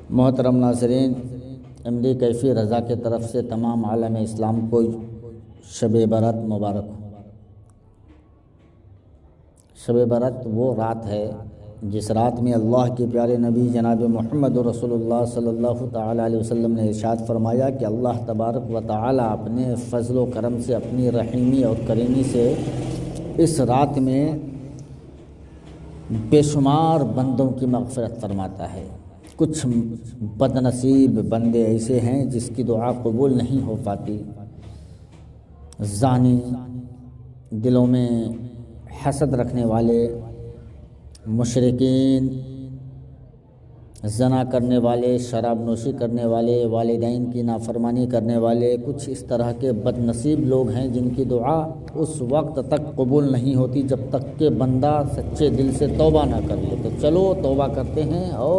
मोहतरम नाज़रीन, एमडी कैफ़ी रज़ा के तरफ से तमाम आलम इस्लाम को शब बरात मुबारक हो। शब बरात वो रात है जिस रात में अल्लाह के प्यारे नबी जनाब मोहम्मद रसूलुल्लाह सल्लल्लाहु तआला अलैहि वसल्लम ने इरशाद फरमाया कि अल्लाह तबारक व तआला अपने फ़ज़ल व करम से, अपनी रहीमी और करीमी से इस रात में बेशुमार बंदों की मग़फ़िरत फरमाता है। कुछ बदनसीब बंदे ऐसे हैं जिसकी दुआ कबूल नहीं हो पाती। ज़ानी, दिलों में हसद रखने वाले, मुशरिकीन, ज़ना करने वाले, शराब नोशी करने वाले, वालिदैन की नाफरमानी करने वाले, कुछ इस तरह के बदनसीब लोग हैं जिनकी दुआ उस वक्त तक कबूल नहीं होती जब तक कि बंदा सच्चे दिल से तौबा ना कर ले। तो चलो तौबा करते हैं और